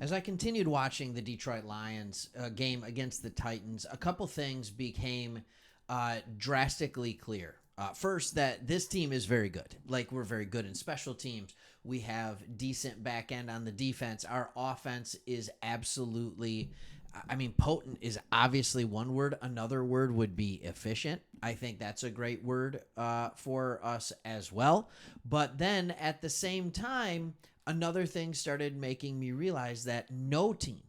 As I continued watching the Detroit Lions game against the Titans, a couple things became drastically clear. First, that this team is very good. Like, we're very good in special teams. We have decent back end on the defense. Our offense is absolutely, I mean, potent is obviously one word. Another word would be efficient. I think that's a great word for us as well. But then at the same time, another thing started making me realize that no team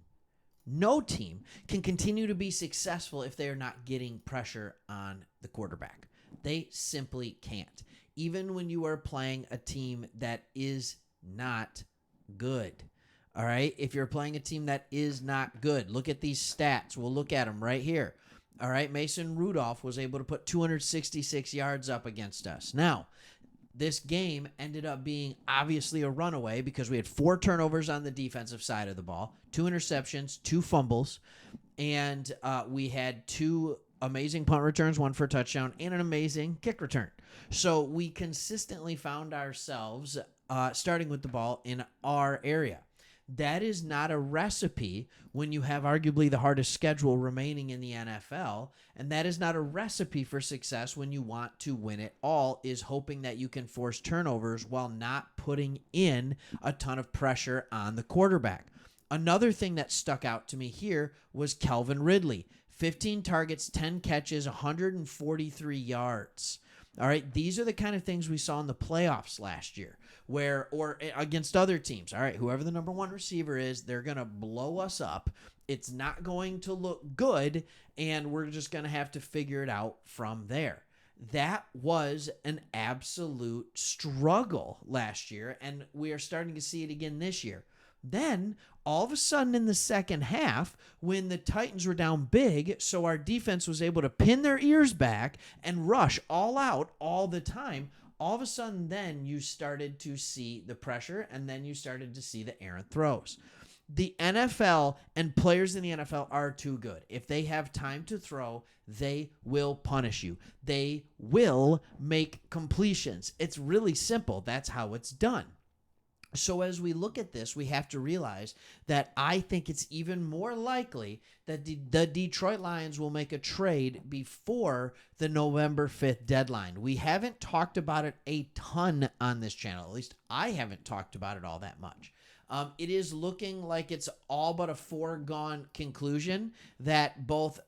can continue to be successful if they are not getting pressure on the quarterback. They simply can't. Even when you are playing a team that is not good. All right. If you're playing a team that is not good, look at these stats. We'll look at them right here. All right. Mason Rudolph was able to put 266 yards up against us. Now, this game ended up being obviously a runaway because we had 4 turnovers on the defensive side of the ball, 2 interceptions, 2 fumbles, and we had 2 amazing punt returns, 1 for a touchdown, and an amazing kick return. So we consistently found ourselves starting with the ball in our area. That is not a recipe when you have arguably the hardest schedule remaining in the NFL. And that is not a recipe for success when you want to win it all, is hoping that you can force turnovers while not putting in a ton of pressure on the quarterback. Another thing that stuck out to me here was Calvin Ridley. 15 targets, 10 catches, 143 yards. All right, these are the kind of things we saw in the playoffs last year, or against other teams. All right, whoever the number 1 receiver is, they're going to blow us up. It's not going to look good, and we're just going to have to figure it out from there. That was an absolute struggle last year, and we are starting to see it again this year. Then, all of a sudden in the second half, when the Titans were down big, so our defense was able to pin their ears back and rush all out all the time, all of a sudden then you started to see the pressure, and then you started to see the errant throws. The NFL and players in the NFL are too good. If they have time to throw, they will punish you. They will make completions. It's really simple. That's how it's done. So as we look at this, we have to realize that I think it's even more likely that the Detroit Lions will make a trade before the November 5th deadline. We haven't talked about it a ton on this channel. At least I haven't talked about it all that much. It is looking like it's all but a foregone conclusion that both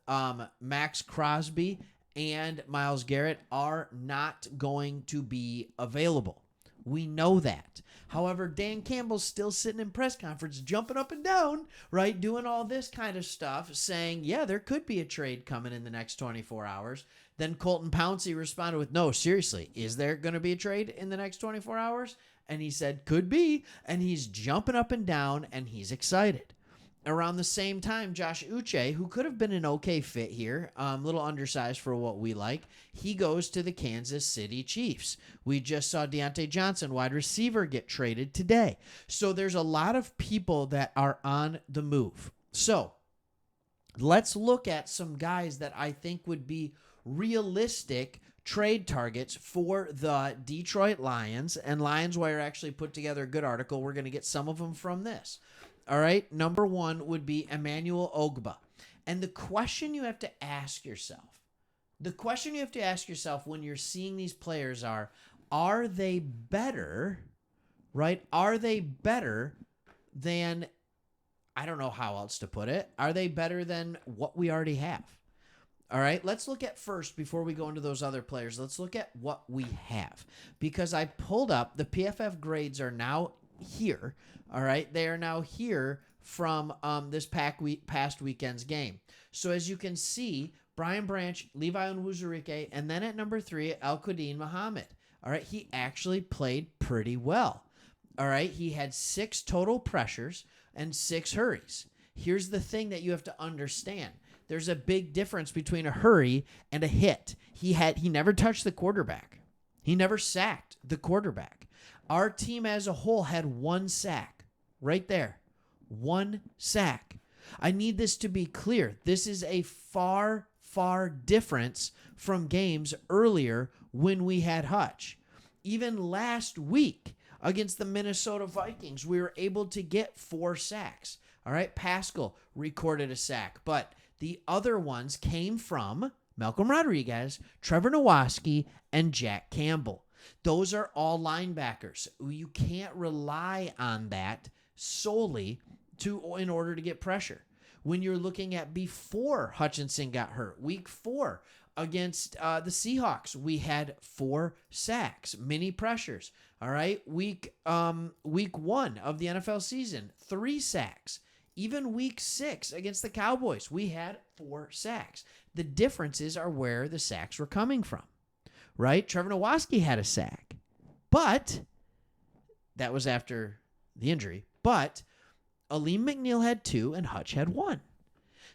Max Crosby and Myles Garrett are not going to be available. We know that. However, Dan Campbell's still sitting in press conference, jumping up and down, right, doing all this kind of stuff, saying, yeah, there could be a trade coming in the next 24 hours. Then Colton Pouncey responded with, no, seriously, is there going to be a trade in the next 24 hours? And he said, could be. And he's jumping up and down, and he's excited. Around the same time, Josh Uche, who could have been an okay fit here, a little undersized for what we like, he goes to the Kansas City Chiefs. We just saw Deontay Johnson, wide receiver, get traded today. So there's a lot of people that are on the move. So let's look at some guys that I think would be realistic trade targets for the Detroit Lions. And Lions Wire actually put together a good article. We're going to get some of them from this. All right, number 1 would be Emmanuel Ogbah. And the question you have to ask yourself when you're seeing these players are they better, right? Are they better than, I don't know how else to put it, are they better than what we already have? All right, let's look at first, before we go into those other players, let's look at what we have. Because I pulled up, the PFF grades are now here. All right, they are now here from this past weekend's game. So as you can see, Brian Branch, Levi Onwuzurike, and then at number 3, Al-Quadin Muhammad. All right, he actually played pretty well. All right, he had 6 total pressures and 6 hurries. Here's the thing that you have to understand. There's a big difference between a hurry and a hit. He never touched the quarterback. He never sacked the quarterback. Our team as a whole had 1 sack. Right there. 1 sack. I need this to be clear. This is a far, far difference from games earlier when we had Hutch. Even last week, Against the Minnesota Vikings, we were able to get 4 sacks. All right, Pascal recorded a sack, but the other ones came from Malcolm Rodriguez, Trevor Nowaski, and Jack Campbell. Those are all linebackers. You can't rely on that solely in order to get pressure. When you're looking at before Hutchinson got hurt, week 4 against the Seahawks, we had 4 sacks, mini pressures. All right, week 1 of the NFL season, 3 sacks. Even week 6 against the Cowboys, we had 4 sacks. The differences are where the sacks were coming from, right? Trevor Nowaski had a sack, but that was after the injury. But Aleem McNeil had 2 and Hutch had 1.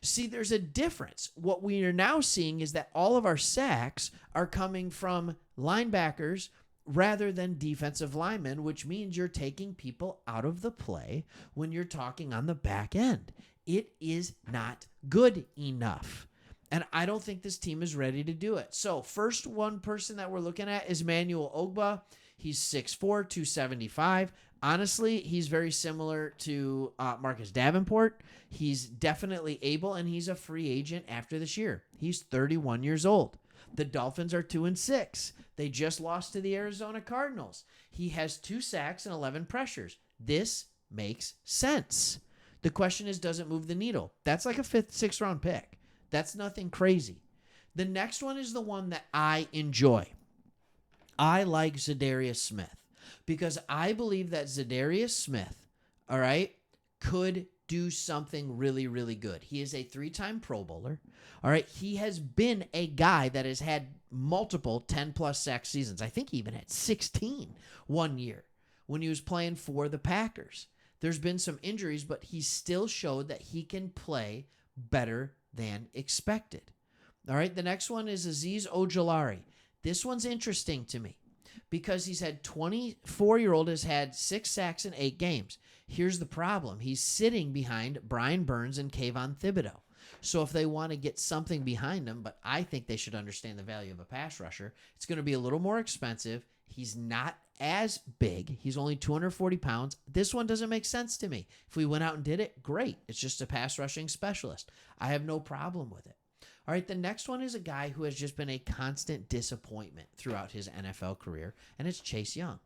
See, there's a difference. What we are now seeing is that all of our sacks are coming from linebackers rather than defensive linemen, which means you're taking people out of the play when you're talking on the back end. It is not good enough. And I don't think this team is ready to do it. So first one person that we're looking at is Emmanuel Ogbah. He's 6'4", 275. Honestly, he's very similar to Marcus Davenport. He's definitely able, and he's a free agent after this year. He's 31 years old. The Dolphins are 2-6. They just lost to the Arizona Cardinals. He has 2 sacks and 11 pressures. This makes sense. The question is, does it move the needle? That's like a 5th, 6th round pick. That's nothing crazy. The next one is the one that I enjoy. I like Za'Darius Smith because I believe that Za'Darius Smith, all right, could do something really, really good. He is a 3-time Pro Bowler. All right, he has been a guy that has had multiple 10-plus sack seasons. I think he even had 16 one year when he was playing for the Packers. There's been some injuries, but he still showed that he can play better than expected. All right, the next one is Azeez Ojulari. This one's interesting to me because he's had 24-year-old has had 6 sacks in 8 games. Here's the problem. He's sitting behind Brian Burns and Kayvon Thibodeau. So if they want to get something behind him, but I think they should understand the value of a pass rusher, it's going to be a little more expensive. He's not as big. He's only 240 pounds. This one doesn't make sense to me. If we went out and did it, great. It's just a pass rushing specialist. I have no problem with it. All right, the next one is a guy who has just been a constant disappointment throughout his NFL career, and it's Chase Young.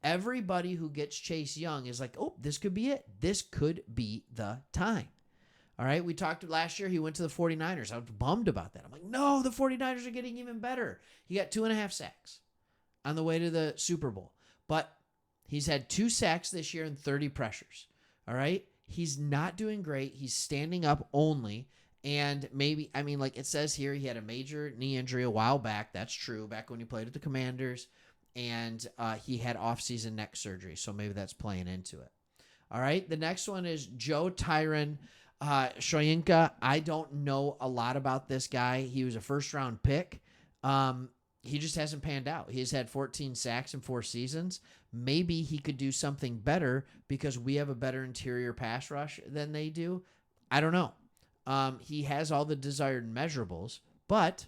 Everybody who gets Chase Young is like, oh, this could be it. This could be the time. All right, we talked last year. He went to the 49ers. I was bummed about that. I'm like, no, the 49ers are getting even better. He got 2.5 sacks on the way to the Super Bowl. But he's had 2 sacks this year and 30 pressures. All right, he's not doing great. He's standing up only. And maybe, I mean, like it says here, he had a major knee injury a while back. That's true, back when he played with the Commanders. And he had off-season neck surgery, so maybe that's playing into it. All right, the next one is Joe Tyron Shoyinka. I don't know a lot about this guy. He was a first-round pick. He just hasn't panned out. He's had 14 sacks in 4 seasons. Maybe he could do something better because we have a better interior pass rush than they do. I don't know. He has all the desired measurables, but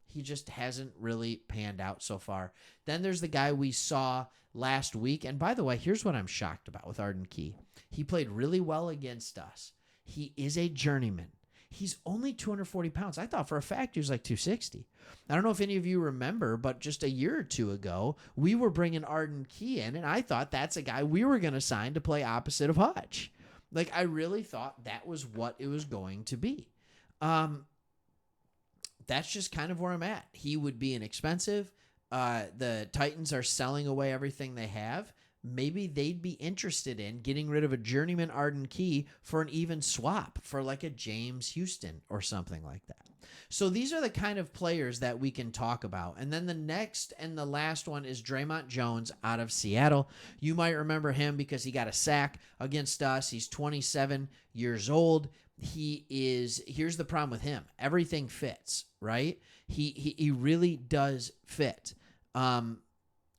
he just hasn't really panned out so far. Then there's the guy we saw last week. And by the way, here's what I'm shocked about with Arden Key. He played really well against us. He is a journeyman. He's only 240 pounds. I thought for a fact he was like 260. I don't know if any of you remember, but just a year or 2 ago, we were bringing Arden Key in, and I thought that's a guy we were going to sign to play opposite of Hutch. Like, I really thought that was what it was going to be. That's just kind of where I'm at. He would be inexpensive. The Titans are selling away everything they have. Maybe they'd be interested in getting rid of a journeyman Arden Key for an even swap for like a James Houston or something like that. So these are the kind of players that we can talk about. And then the next and the last one is Draymond Jones out of Seattle. You might remember him because he got a sack against us. He's 27 years old. Here's the problem with him. Everything fits, right? He really does fit.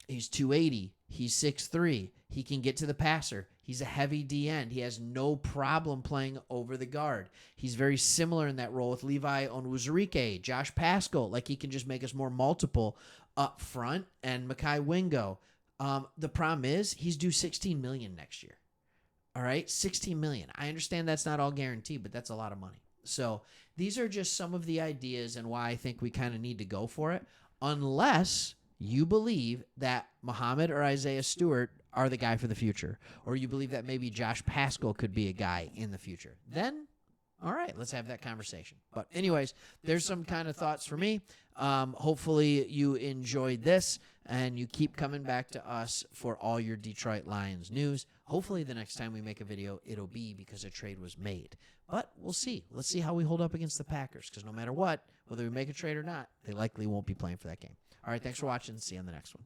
He's 280. He's 6'3". He can get to the passer. He's a heavy D end. He has no problem playing over the guard. He's very similar in that role with Levi Onwuzurike, Josh Pascal. Like, he can just make us more multiple up front. And Mekhi Wingo. The problem is he's due $16 million next year. All right, $16 million. I understand that's not all guaranteed, but that's a lot of money. So these are just some of the ideas and why I think we kind of need to go for it, unless you believe that Muhammad or Isaiah Stewart are the guy for the future, or you believe that maybe Josh Paschal could be a guy in the future. Then, all right, let's have that conversation. But anyways, there's some kind of thoughts for me. Hopefully you enjoyed this and you keep coming back to us for all your Detroit Lions news. Hopefully the next time we make a video, it'll be because a trade was made. But we'll see. Let's see how we hold up against the Packers, because no matter what, whether we make a trade or not, they likely won't be playing for that game. All right, thanks for watching. See you on the next one.